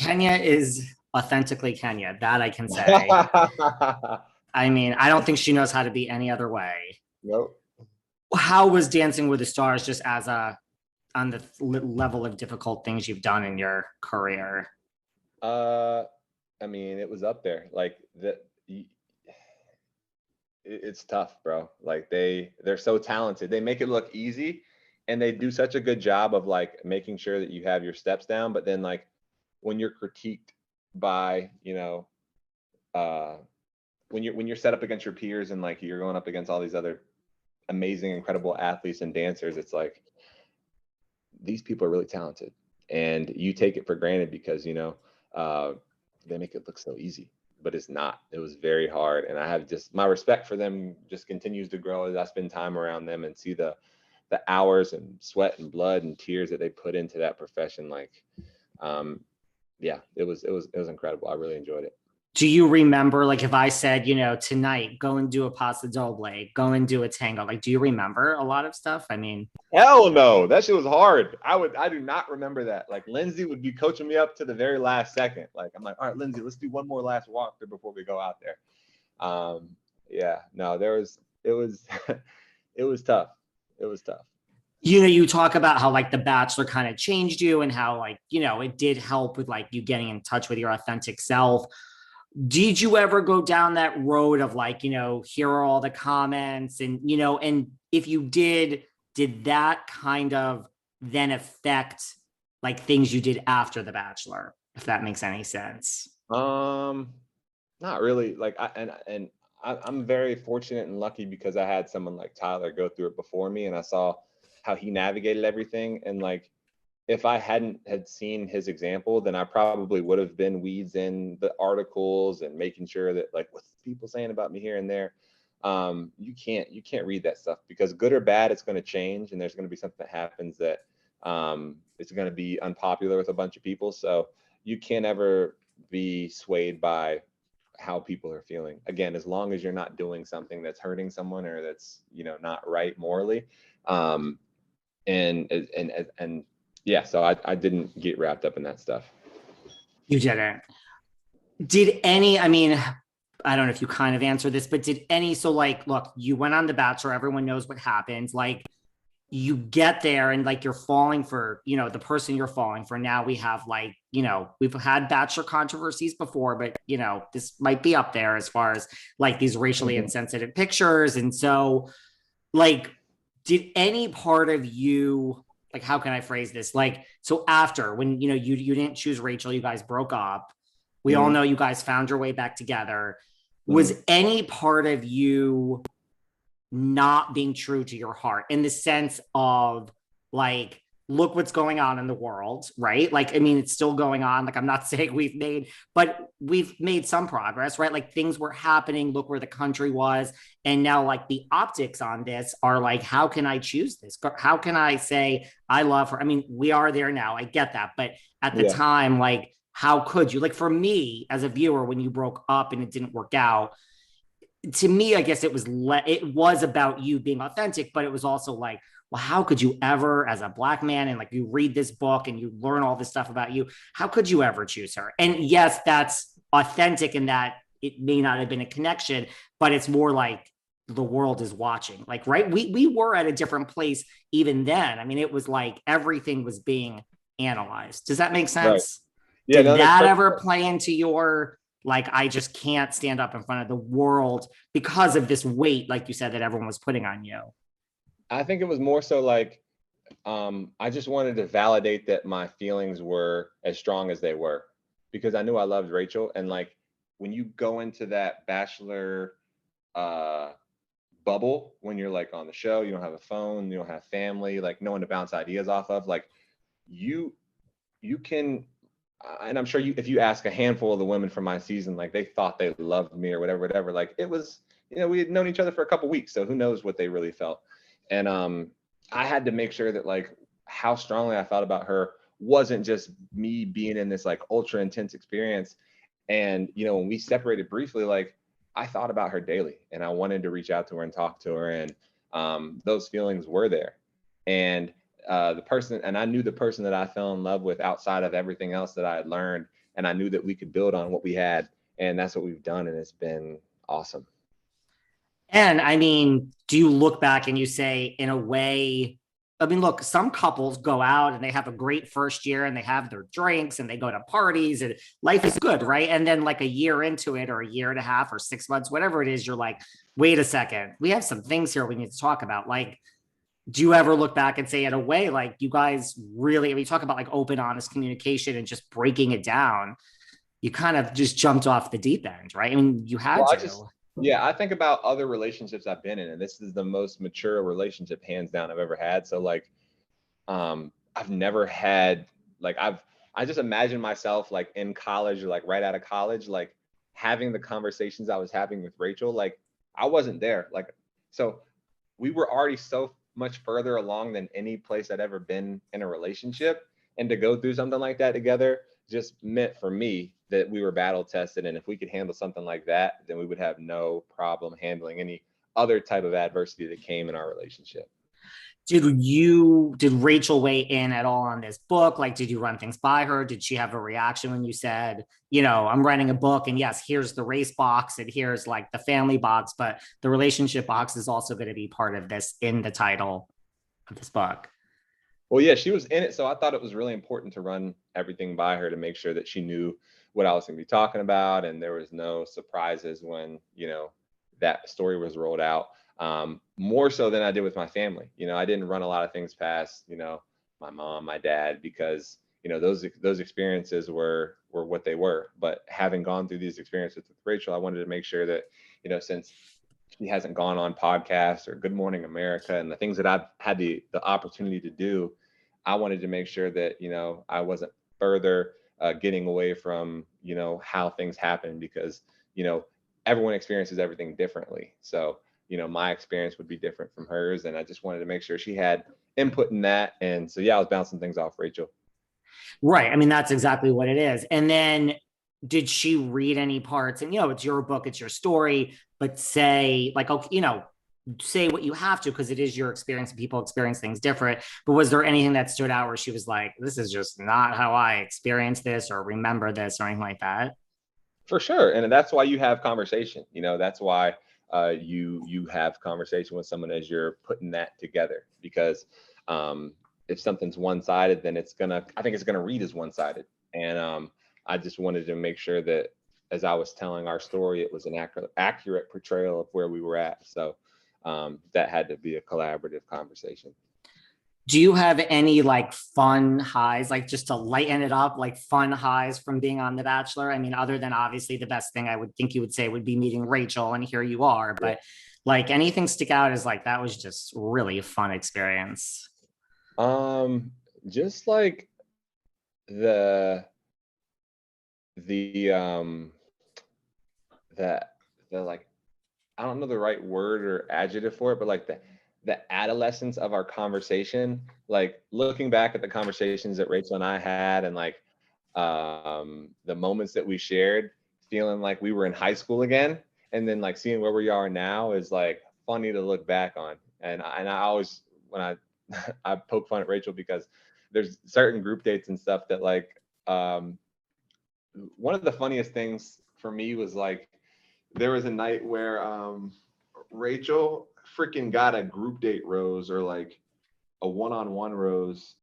Kenya is authentically Kenya. That I can say. I mean, I don't think she knows how to be any other way. Nope. How was Dancing with the Stars just as a on the level of difficult things you've done in your career? I mean, it was up there. Like it's tough, bro. Like they're so talented. They make it look easy, and they do such a good job of like making sure that you have your steps down. But then like when you're critiqued by, when you're set up against your peers and like you're going up against all these other amazing, incredible athletes and dancers, it's like these people are really talented, and you take it for granted because they make it look so easy, but it's not. It was very hard, and I have just my respect for them just continues to grow as I spend time around them and see the hours and sweat and blood and tears that they put into that profession. Like, yeah, it was incredible. I really enjoyed it. Do you remember, like, if I said, tonight, go and do a paso doble, go and do a tango, like, do you remember a lot of stuff? I mean, hell no, that shit was hard. I do not remember that. Like, Lindsay would be coaching me up to the very last second. Like, I'm like, all right, Lindsay, let's do one more last walkthrough before we go out there. Yeah, no, it was it was tough. It was tough. You talk about how like The Bachelor kind of changed you and how like, it did help with like you getting in touch with your authentic self. Did you ever go down that road of like, here are all the comments and, and if you did that kind of then affect like things you did after The Bachelor, if that makes any sense? Not really. Like, I'm very fortunate and lucky because I had someone like Tyler go through it before me, and I saw how he navigated everything. And like, if I hadn't had seen his example, then I probably would have been weeds in the articles and making sure that like, what's people saying about me here and there. You can't read that stuff because good or bad, it's going to change, and there's going to be something that happens that it's going to be unpopular with a bunch of people. So you can't ever be swayed by how people are feeling. Again, as long as you're not doing something that's hurting someone or that's not right morally. And yeah, so I didn't get wrapped up in that stuff. You didn't. Did any, I mean, I don't know if you kind of answered this, but did any, so like, look, you went on The Bachelor, everyone knows what happens. Like, you get there and like you're falling for, the person you're falling for. Now we have like, we've had Bachelor controversies before, but this might be up there as far as like these racially insensitive pictures. And so like, did any part of you, like, how can I phrase this? Like, so after when, you didn't choose Rachael, you guys broke up. We all know you guys found your way back together. Was any part of you not being true to your heart in the sense of like, look what's going on in the world, right? Like, I mean, it's still going on. Like, I'm not saying we've made some progress, right? Like things were happening. Look where the country was. And now like the optics on this are like, how can I choose this? How can I say I love her? I mean, we are there now. I get that. But at the time, like, how could you? Like for me as a viewer, when you broke up and it didn't work out, to me, I guess it was about you being authentic, but it was also like, well, how could you ever, as a Black man, and like you read this book and you learn all this stuff about you, how could you ever choose her? And yes, that's authentic in that it may not have been a connection, but it's more like the world is watching. Like, right? We were at a different place even then. I mean, it was like everything was being analyzed. Does that make sense? Right. Yeah, Did that ever play into your, like, I just can't stand up in front of the world because of this weight, like you said, that everyone was putting on you? I think it was more so like, I just wanted to validate that my feelings were as strong as they were because I knew I loved Rachael. And like, when you go into that Bachelor bubble, when you're like on the show, you don't have a phone, you don't have family, like no one to bounce ideas off of, like you can, and I'm sure if you ask a handful of the women from my season, like they thought they loved me or whatever, like it was, we had known each other for a couple of weeks, so who knows what they really felt. And I had to make sure that like how strongly I felt about her wasn't just me being in this like ultra intense experience. And when we separated briefly, like I thought about her daily and I wanted to reach out to her and talk to her, and those feelings were there. And I knew the person that I fell in love with outside of everything else that I had learned and I knew that we could build on what we had, and that's what we've done, and it's been awesome. And I mean, do you look back and you say, in a way, I mean, look, some couples go out and they have a great first year and they have their drinks and they go to parties and life is good, right? And then, like, a year into it, or a year and a half, or 6 months, whatever it is, you're like, wait a second, we have some things here we need to talk about. Like, do you ever look back and say, in a way, like, you guys really, I mean, you talk about like open, honest communication and just breaking it down, you kind of just jumped off the deep end, right? I mean, you had Well, to. yeah, I think about other relationships I've been in, and this is the most mature relationship, hands down, I've ever had. So like, I've never had, like, I just imagine myself like in college, or like right out of college, like having the conversations I was having with Rachel. Like, I wasn't there. Like, so we were already so much further along than any place I'd ever been in a relationship. And to go through something like that together just meant for me that we were battle tested. And if we could handle something like that, then we would have no problem handling any other type of adversity that came in our relationship. Did Rachel weigh in at all on this book? Like, did you run things by her? Did she have a reaction when you said, I'm writing a book, and yes, here's the race box and here's like the family box, but the relationship box is also going to be part of this in the title of this book? Well, yeah, she was in it. So I thought it was really important to run everything by her to make sure that she knew what I was going to be talking about. And there was no surprises when, that story was rolled out. More so than I did with my family. I didn't run a lot of things past, my mom, my dad, because, those experiences were what they were. But having gone through these experiences with Rachel, I wanted to make sure that, since she hasn't gone on podcasts or Good Morning America and the things that I've had the opportunity to do, I wanted to make sure that, I wasn't further getting away from, how things happen, because, everyone experiences everything differently. So, my experience would be different from hers. And I just wanted to make sure she had input in that. And so, yeah, I was bouncing things off Rachel. Right. I mean, that's exactly what it is. And then, did she read any parts? And, it's your book, it's your story, but say, like, okay, say what you have to, because it is your experience and people experience things different. But was there anything that stood out where she was like, this is just not how I experienced this or remember this or anything like that? For sure. And that's why you have conversation. That's why you have conversation with someone as you're putting that together. Because if something's one-sided, then I think it's gonna read as one-sided. And I just wanted to make sure that as I was telling our story, it was an accurate portrayal of where we were at. So that had to be a collaborative conversation. Do you have any like fun highs, like just to lighten it up, like fun highs from being on The Bachelor? I mean, other than obviously the best thing I would think you would say would be meeting Rachel, and here you are, but like anything stick out as like, that was just really a fun experience? Just like the the the the like, I don't know the right word or adjective for it, but like the adolescence of our conversation, like looking back at the conversations that Rachel and I had, and like the moments that we shared, feeling like we were in high school again, and then like seeing where we are now is like funny to look back on. And I always, when I I poke fun at Rachel because there's certain group dates and stuff that like, one of the funniest things for me was like, there was a night where Rachel freaking got a group date rose, or like a one-on-one rose,